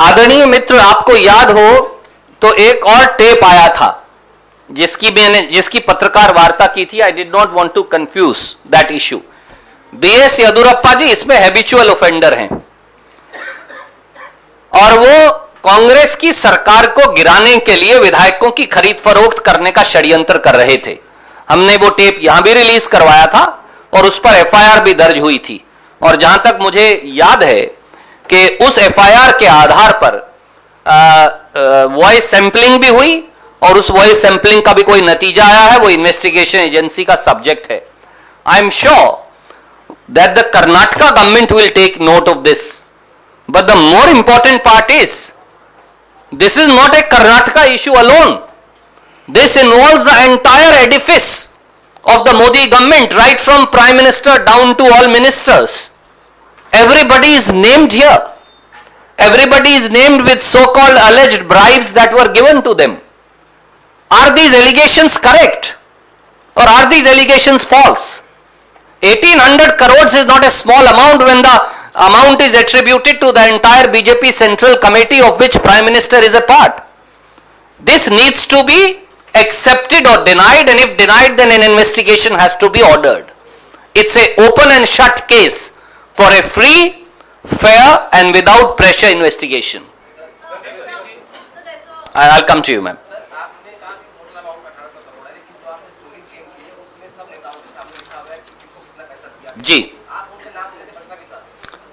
आदरणीय मित्र, आपको याद हो तो एक और टेप आया था जिसकी पत्रकार वार्ता की थी। I did not want to confuse that issue. B S Yediyurappa ji इसमें हैबिचुअल ऑफेंडर हैं और वो कांग्रेस की सरकार को गिराने के लिए विधायकों की खरीद फरोख्त करने का षड्यंत्र कर रहे थे। हमने वो टेप यहां भी रिलीज करवाया था और उस पर एफआईआर भी दर्ज हुई थी। और जहां तक मुझे याद है कि उस एफआईआर के आधार पर वॉइस सैंपलिंग भी हुई और उस वॉइस सैंपलिंग का भी कोई नतीजा आया है, वो इन्वेस्टिगेशन एजेंसी का सब्जेक्ट है। I am sure that the Karnataka government will take note of this, but the more important part is this is not a Karnataka issue alone. This involves the entire edifice of the Modi government, right from Prime Minister down to all ministers. Everybody is named here. Everybody is named with so-called alleged bribes that were given to them. Are these allegations correct? Or are these allegations false? 1800 crores is not a small amount when the amount is attributed to the entire BJP Central Committee of which Prime Minister is a part. This needs to be accepted or denied, and if denied then an investigation has to be ordered. It's a open and shut case for a free, fair and without pressure investigation. I'll come to you, ma'am. जी,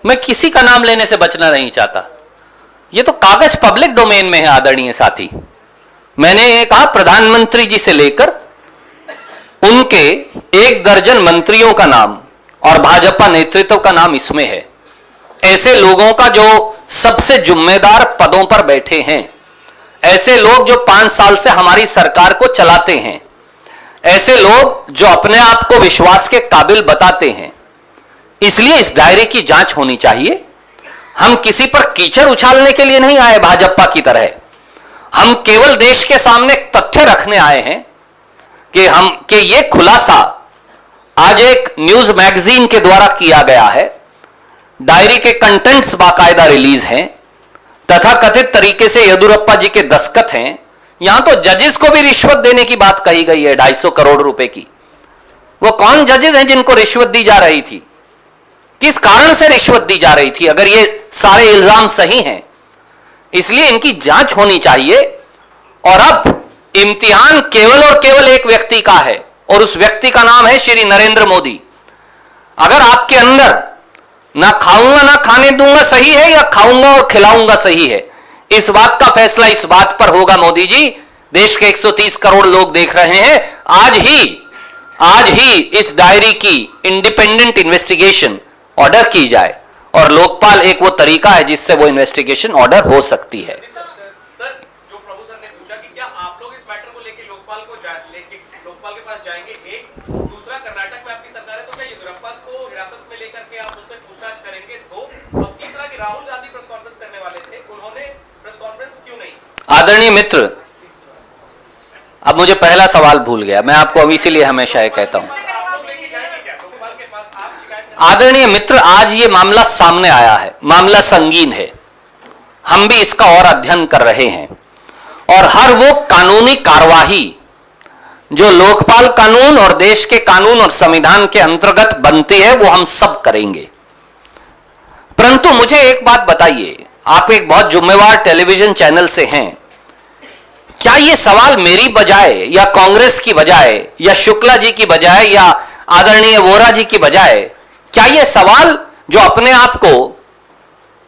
मैं किसी का नाम लेने से बचना नहीं चाहता। यह तो कागज पब्लिक डोमेन में है आदरणीय साथी। मैंने ये कहा प्रधानमंत्री जी से लेकर उनके 1 दर्जन मंत्रियों का नाम और भाजपा नेतृत्व का नाम इसमें है। ऐसे लोगों का जो सबसे जिम्मेदार पदों पर बैठे हैं, ऐसे लोग जो 5 साल से हमारी सरकार को चलाते हैं, ऐसे लोग जो अपने आप को विश्वास के काबिल बताते हैं। इसलिए इस दायरे की जांच होनी चाहिए। हम किसी पर कीचड़ उछालने के लिए नहीं आए भाजपा की तरह। हम केवल देश के सामने तथ्य रखने आए हैं कि ये खुलासा आज एक न्यूज मैगजीन के द्वारा किया गया है। डायरी के कंटेंट्स बाकायदा रिलीज हैं, तथा कथित तरीके से येदुरप्पा जी के दस्तखत हैं। यहां तो जजेस को भी रिश्वत देने की बात कही गई है, 250 करोड़ रुपए की। वो कौन जजेस हैं जिनको रिश्वत दी जा रही थी? किस कारण से रिश्वत दी जा रही थी? अगर ये सारे इल्जाम सही हैं, इसलिए इनकी जांच होनी चाहिए। और अब इम्तिहान केवल और केवल एक व्यक्ति का है और उस व्यक्ति का नाम है श्री नरेंद्र मोदी। अगर आपके अंदर ना खाऊंगा ना खाने दूंगा सही है, या खाऊंगा और खिलाऊंगा सही है, इस बात का फैसला इस बात पर होगा। मोदी जी, देश के 130 करोड़ लोग देख रहे हैं। आज ही इस डायरी की इंडिपेंडेंट इन्वेस्टिगेशन ऑर्डर की जाए, और लोकपाल एक वो तरीका है जिससे वो इन्वेस्टिगेशन ऑर्डर हो सकती है। सर, जो प्रभु सर ने पूछा कि क्या आप लोग इस मैटर को लेकर लोकपाल के पास जाएंगे, एक दूसरा कर्नाटक में आपकी सरकार है तो क्या येदुरप्पा को हिरासत में लेकर के आप उनसे पूछताछ करेंगे? 2 और तीसरा कि राहुल गांधी प्रेस कॉन्फ्रेंस करने वाले थे, उन्होंने प्रेस कॉन्फ्रेंस क्यों नहीं? आदरणीय मित्र, अब मुझे पहला सवाल भूल गया। मैं आपको अभी इसीलिए हमेशा ये कहता हूं, आदरणीय मित्र, आज ये मामला सामने आया है, मामला संगीन है। हम भी इसका और अध्ययन कर रहे हैं, और हर वो कानूनी कार्यवाही जो लोकपाल कानून और देश के कानून और संविधान के अंतर्गत बनती है वो हम सब करेंगे। परंतु मुझे एक बात बताइए, आप एक बहुत जिम्मेवार टेलीविजन चैनल से हैं, क्या ये सवाल मेरी बजाय या कांग्रेस की बजाय या शुक्ला जी की बजाय या आदरणीय वोरा जी की बजाय, क्या यह सवाल जो अपने आप को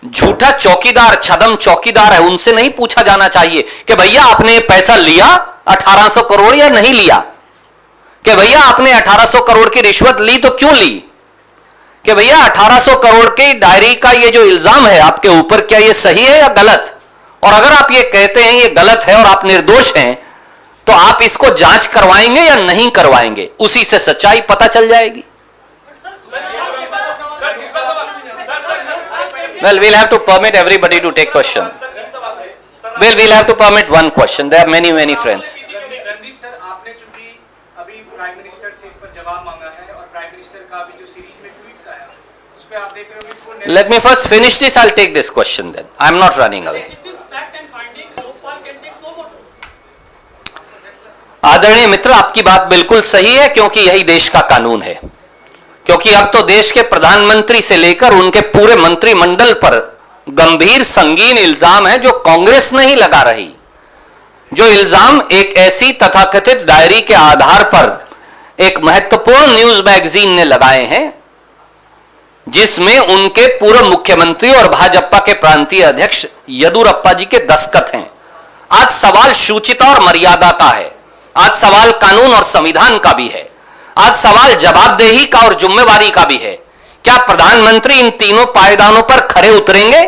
झूठा चौकीदार, छदम चौकीदार है, उनसे नहीं पूछा जाना चाहिए कि भैया आपने पैसा लिया 1800 करोड़ या नहीं लिया? कि भैया आपने 1800 करोड़ की रिश्वत ली तो क्यों ली? कि भैया 1800 करोड़ की डायरी का ये जो इल्जाम है आपके ऊपर, क्या ये सही है या गलत? और अगर आप ये कहते हैं ये गलत है और आप निर्दोष हैं, तो आप इसको जांच करवाएंगे या नहीं करवाएंगे? उसी से सच्चाई पता चल जाएगी। Well, we'll have to permit everybody to take question. Well, we'll have to permit one question. There are many friends. Randeep sir, आपने चूंकि अभी प्राइम मिनिस्टर से इस पर जवाब मांगा है और प्राइम मिनिस्टर का भी जो सीरीज में ट्वीट्स आया, उस पे आप देख रहे होंगे कि Let me first finish this. I'll take this question then. I'm not running away. With this fact and finding, Lokpal can take so much. आदरणीय मित्र, आपकी बात बिल्कुल सही है, क्योंकि यही देश का कानून है। क्योंकि अब तो देश के प्रधानमंत्री से लेकर उनके पूरे मंत्रिमंडल पर गंभीर संगीन इल्जाम है जो कांग्रेस नहीं लगा रही। जो इल्जाम एक ऐसी तथाकथित डायरी के आधार पर एक महत्वपूर्ण न्यूज मैगजीन ने लगाए हैं, जिसमें उनके पूर्व मुख्यमंत्री और भाजपा के प्रांतीय अध्यक्ष येदियुरप्पा जी के दस्तखत हैं। आज सवाल शुचिता और मर्यादा का है, आज सवाल कानून और संविधान का भी है, आज सवाल जवाबदेही का और जिम्मेवारी का भी है। क्या प्रधानमंत्री इन तीनों पायदानों पर खरे उतरेंगे?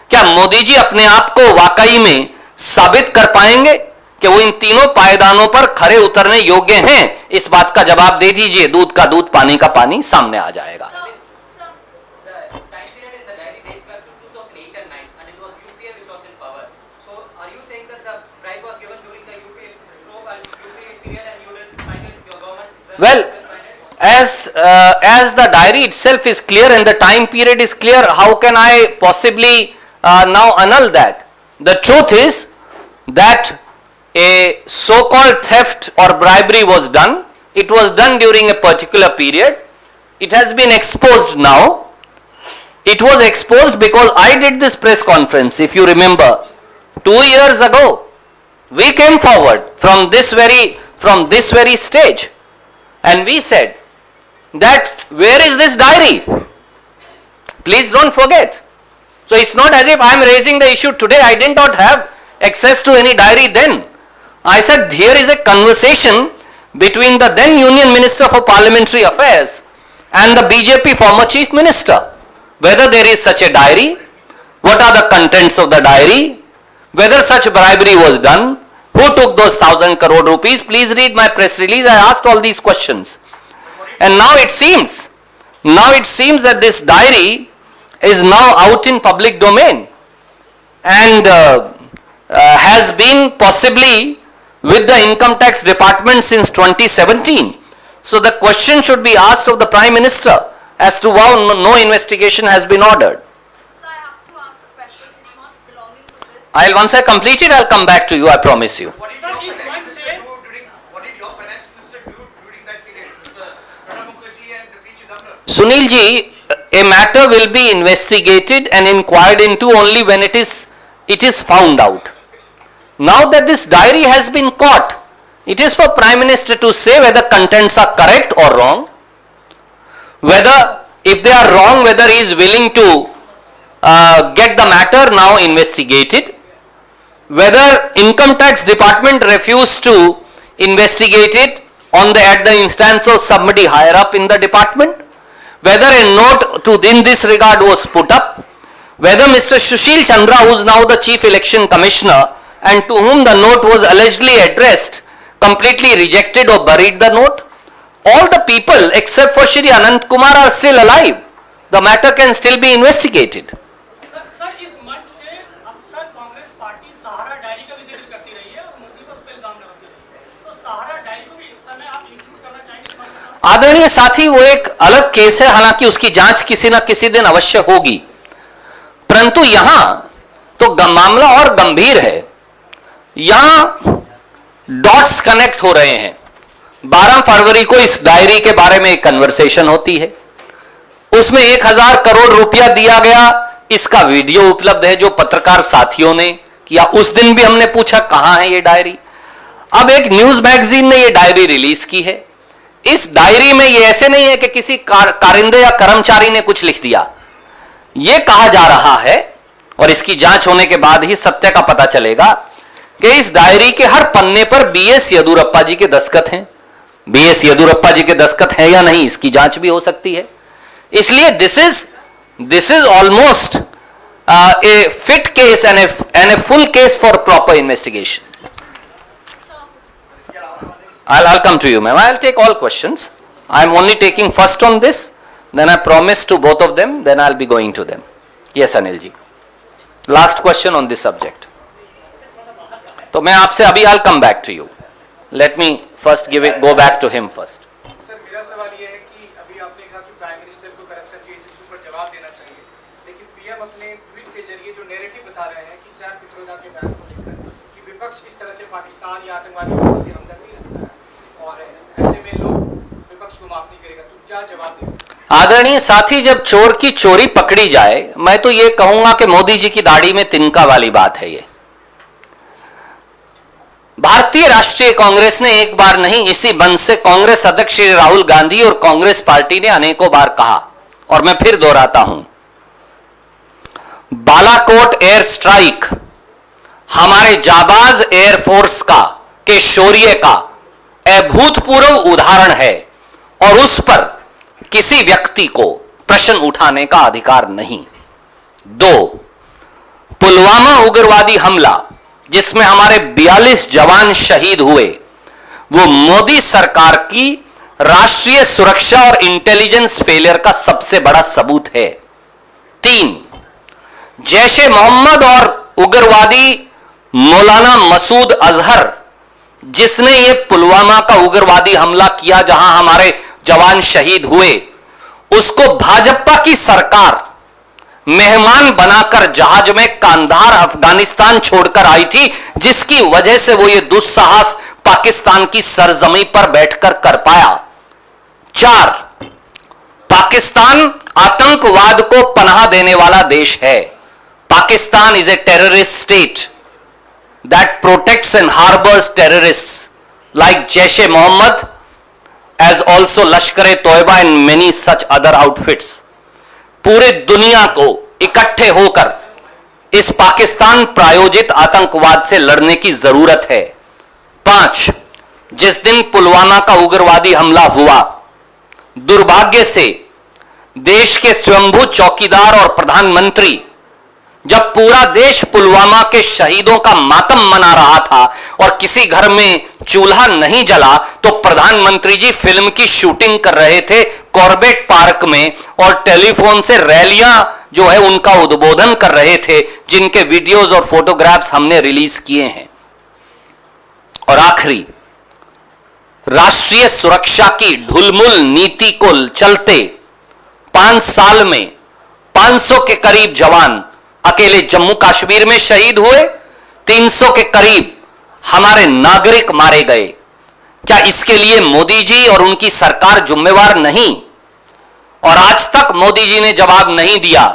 क्या मोदी जी अपने आप को वाकई में साबित कर पाएंगे कि वो इन तीनों पायदानों पर खरे उतरने योग्य हैं? इस बात का जवाब दे दीजिए, दूध का दूध पानी का पानी सामने आ जाएगा। Well, as the diary itself is clear and the time period is clear, how can I possibly now annul that? The truth is that a so-called theft or bribery was done. It was done during a particular period. It has been exposed now. It was exposed because I did this press conference, if you remember, 2 years ago. We came forward from this very stage. And we said that where is this diary? Please don't forget. So it's not as if I am raising the issue today. I did not have access to any diary then. I said here is a conversation between the then Union Minister for Parliamentary Affairs and the BJP former Chief Minister. Whether there is such a diary, what are the contents of the diary, whether such bribery was done, who took those 1,000 crore rupees? Please read my press release. I asked all these questions. And now it seems that this diary is now out in public domain and has been possibly with the income tax department since 2017. So the question should be asked of the Prime Minister as to why no investigation has been ordered. So I have to ask a question. It's not belonging to this. Once I complete it, I'll come back to you, I promise you. What did your finance minister do during that period, Mr. Pranab Mukherjee and P. Chidambaram? Sunil ji, a matter will be investigated and inquired into only when it is found out. Now that this diary has been caught, it is for Prime Minister to say whether contents are correct or wrong, whether if they are wrong, whether he is willing to get the matter now investigated, whether income tax department refused to investigate it at the instance of somebody higher up in the department, whether a note in this regard was put up, whether Mr. Sushil Chandra, who is now the Chief Election Commissioner and to whom the note was allegedly addressed, completely rejected or buried the note. All the people except for Shri Anant Kumar are still alive. The matter can still be investigated. Sir इस मंच से अक्सर Congress party सहारा diary का भी जिक्र करती रही है और मोदी पर उस पर इल्जाम लगाती रही है, तो सहारा डायरी को भी इस समय आप इंक्लूड करना चाहेंगे? आदरणीय साथी, वो एक अलग केस है, हालांकि उसकी जांच किसी न किसी दिन अवश्य होगी, परंतु यहां तो मामला और गंभीर है। यहां डॉट्स कनेक्ट हो रहे हैं। 12 फरवरी को इस डायरी के बारे में एक कन्वर्सेशन होती है, उसमें 1000 करोड़ रुपया दिया गया, इसका वीडियो उपलब्ध है जो पत्रकार साथियों ने किया। उस दिन भी हमने पूछा कहां है ये डायरी। अब एक न्यूज मैगजीन ने ये डायरी रिलीज की है। इस डायरी में ये ऐसे नहीं है कि किसी कारिंदे या कर्मचारी ने कुछ लिख दिया। ये कहा जा रहा है, और इसकी जांच होने के बाद ही सत्य का पता चलेगा, कि इस डायरी के हर पन्ने पर बीएस येदियुरप्पा जी के दस्तखत हैं। बीएस येदियुरप्पा जी के दस्तखत हैं या नहीं, इसकी जांच भी हो सकती है। इसलिए this is almost A fit case and a full case for proper investigation. I'll come to you, ma'am. I'll take all questions. I'm only taking first on this, then I promise to both of them, then I'll be going to them. Yes, Anil ji. Last question on this subject. तो मैं आपसे अभी I'll come back to you. Let me first go back to him first. Sir मेरा सवाल ये है कि अभी आपने कहा कि प्राइम मिनिस्टर को करप्शन के इस इशू पर जवाब कि सैम पित्रोदा के बयान को लेकर कि विपक्ष किस तरह से पाकिस्तान या आतंकवादियों के प्रति हमदर्दी रखता है और ऐसे में लोग विपक्ष को माफ नहीं करेगा, तो क्या जवाब देंगे? आदरणीय साथी, जब चोर की चोरी पकड़ी जाए, मैं तो ये कहूंगा कि मोदी जी की दाढ़ी में तिनका वाली बात है। ये भारतीय राष्ट्रीय कांग्रेस ने एक बार नहीं, इसी बंद से कांग्रेस अध्यक्ष श्री राहुल गांधी और कांग्रेस पार्टी ने अनेकों बार कहा, और मैं फिर दोहराता हूं, बालाकोट एयर स्ट्राइक हमारे जाबाज एयरफोर्स का के शौर्य का अभूतपूर्व उदाहरण है, और उस पर किसी व्यक्ति को प्रश्न उठाने का अधिकार नहीं। 2, पुलवामा उग्रवादी हमला जिसमें हमारे 42 जवान शहीद हुए, वो मोदी सरकार की राष्ट्रीय सुरक्षा और इंटेलिजेंस फेलियर का सबसे बड़ा सबूत है। 3, जैश-ए मोहम्मद और उग्रवादी मौलाना मसूद अजहर जिसने ये पुलवामा का उग्रवादी हमला किया जहां हमारे जवान शहीद हुए, उसको भाजपा की सरकार मेहमान बनाकर जहाज में कांधार अफगानिस्तान छोड़कर आई थी, जिसकी वजह से वो ये दुस्साहस पाकिस्तान की सरजमी पर बैठकर कर पाया। 4, पाकिस्तान आतंकवाद को पनाह देने वाला देश है। Pakistan is a terrorist state that protects and harbours terrorists like Jaish-e Mohammed as also Lashkar-e-Taiba and many such other outfits। पूरे दुनिया को इकट्ठे होकर इस पाकिस्तान प्रायोजित आतंकवाद से लड़ने की जरूरत है। 5, जिस दिन पुलवामा का उग्रवादी हमला हुआ, दुर्भाग्य से देश के स्वयंभू चौकीदार और प्रधानमंत्री, जब पूरा देश पुलवामा के शहीदों का मातम मना रहा था और किसी घर में चूल्हा नहीं जला, तो प्रधानमंत्री जी फिल्म की शूटिंग कर रहे थे कॉर्बेट पार्क में, और टेलीफोन से रैलियां जो है उनका उद्बोधन कर रहे थे, जिनके वीडियोस और फोटोग्राफ्स हमने रिलीज किए हैं। और आखिरी, राष्ट्रीय सुरक्षा की ढुलमुल नीति को चलते 5 साल में 500 के करीब जवान अकेले जम्मू कश्मीर में शहीद हुए, 300 के करीब हमारे नागरिक मारे गए। क्या इसके लिए मोदी जी और उनकी सरकार जिम्मेवार नहीं? और आज तक मोदी जी ने जवाब नहीं दिया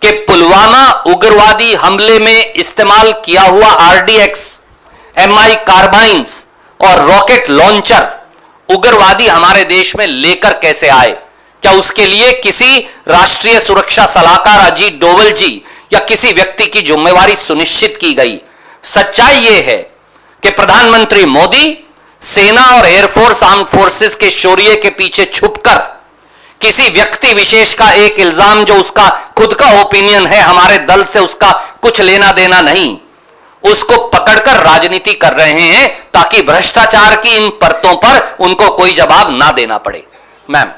कि पुलवामा उग्रवादी हमले में इस्तेमाल किया हुआ RDX, MI कार्बाइन्स और रॉकेट लॉन्चर उग्रवादी हमारे देश में लेकर कैसे आए? क्या उसके लिए किसी राष्ट्रीय सुरक्षा सलाहकार अजीत डोवल जी या किसी व्यक्ति की जिम्मेवारी सुनिश्चित की गई? सच्चाई यह है कि प्रधानमंत्री मोदी सेना और एयरफोर्स आर्म्ड फोर्सेस के शौर्य के पीछे छुपकर किसी व्यक्ति विशेष का एक इल्जाम, जो उसका खुद का ओपिनियन है, हमारे दल से उसका कुछ लेना देना नहीं, उसको पकड़कर राजनीति कर रहे हैं ताकि भ्रष्टाचार की इन परतों पर उनको कोई जवाब ना देना पड़े। Ma'am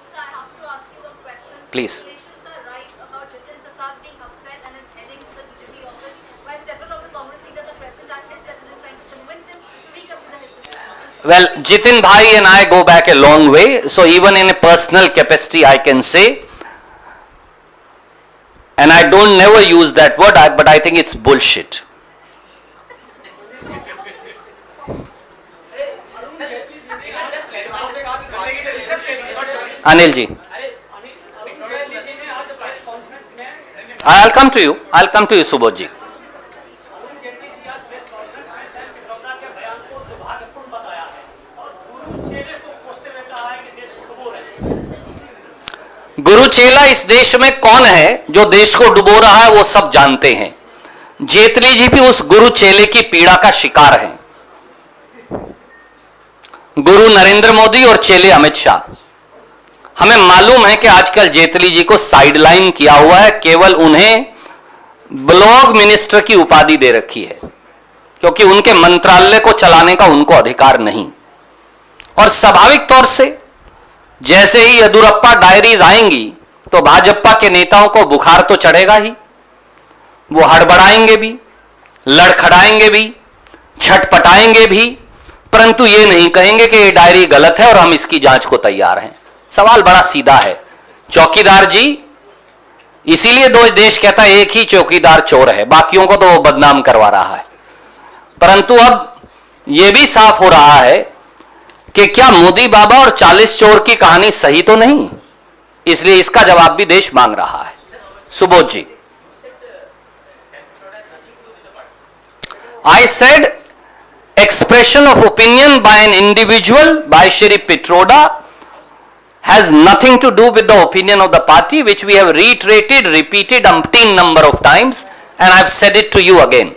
So I have to ask you a question. Please. Speculations are rife about Jitin Prasad being upset and is heading to the BJP office, while several of the Congress leaders are present and his president is trying to convince him to reconsider his decision. Well, Jitin bhai and I go back a long way, so even in a personal capacity I can say, and I don't never use that word, but I think it's bullshit. Anil ji, I'll come to you, Subodh ji. गुरु चेला इस देश में कौन है जो देश को डुबो रहा है, वो सब जानते हैं। जेटली जी भी उस गुरु चेले की पीड़ा का शिकार हैं। गुरु नरेंद्र मोदी और चेले अमित शाह। हमें मालूम है कि आजकल जेटली जी को साइडलाइन किया हुआ है, केवल उन्हें ब्लॉग मिनिस्टर की उपाधि दे रखी है, क्योंकि उनके मंत्रालय को चलाने का उनको अधिकार नहीं। और स्वाभाविक तौर से जैसे ही येदियुरप्पा डायरीज आएंगी तो भाजपा के नेताओं को बुखार तो चढ़ेगा ही, वो हड़बड़ाएंगे भी, लड़खड़ाएंगे भी, छटपटाएंगे भी, परंतु ये नहीं कहेंगे कि ये डायरी गलत है और हम इसकी जांच को तैयार हैं। सवाल बड़ा सीधा है, चौकीदार जी, इसीलिए दो देश कहता है एक ही चौकीदार चोर है, बाकियों को तो वो बदनाम करवा रहा है। परंतु अब यह भी साफ हो रहा है कि क्या मोदी बाबा और 40 चोर की कहानी सही तो नहीं, इसलिए इसका जवाब भी देश मांग रहा है। सुबोध जी, I said expression of opinion by an individual, by Shri Pitroda, has nothing to do with the opinion of the party, which we have reiterated, repeated umpteen number of times, and I've said it to you again.